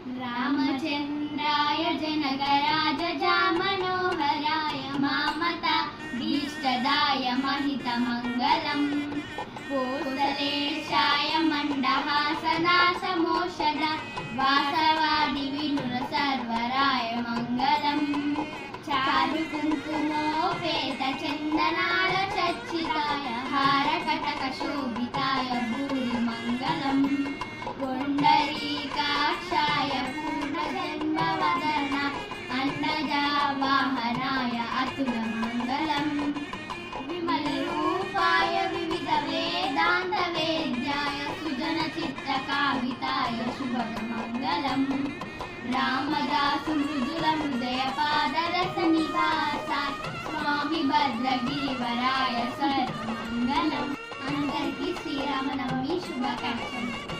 रामचन्द्राय जनकराजजामनोहराय मामता भीष्टदाय महितमङ्गलम् कोसलेशाय मण्डहासनासमोषद वासवादिविनुरसर्वराय मङ्गलम् चारुकुङ्कुमोपेतचन्दनालचर्चिताय हारकटकशोभिताय भूरिमङ्गलम् पुण्डरीकाक्षाय पूर्णजन्मवदन अन्नजावाहनाय अतुलमङ्गलम् विमलरूपाय विविधवेदान्तवेद्याय सुजनचित्तकाविताय शुभमङ्गलम् रामदासु मृदुलहृदयपादरसनिवासाय स्वामी भद्रगिरिवराय सर्वमङ्गलम्। అందరికీ శ్రీరామనవమి శుభాకాంక్షలు।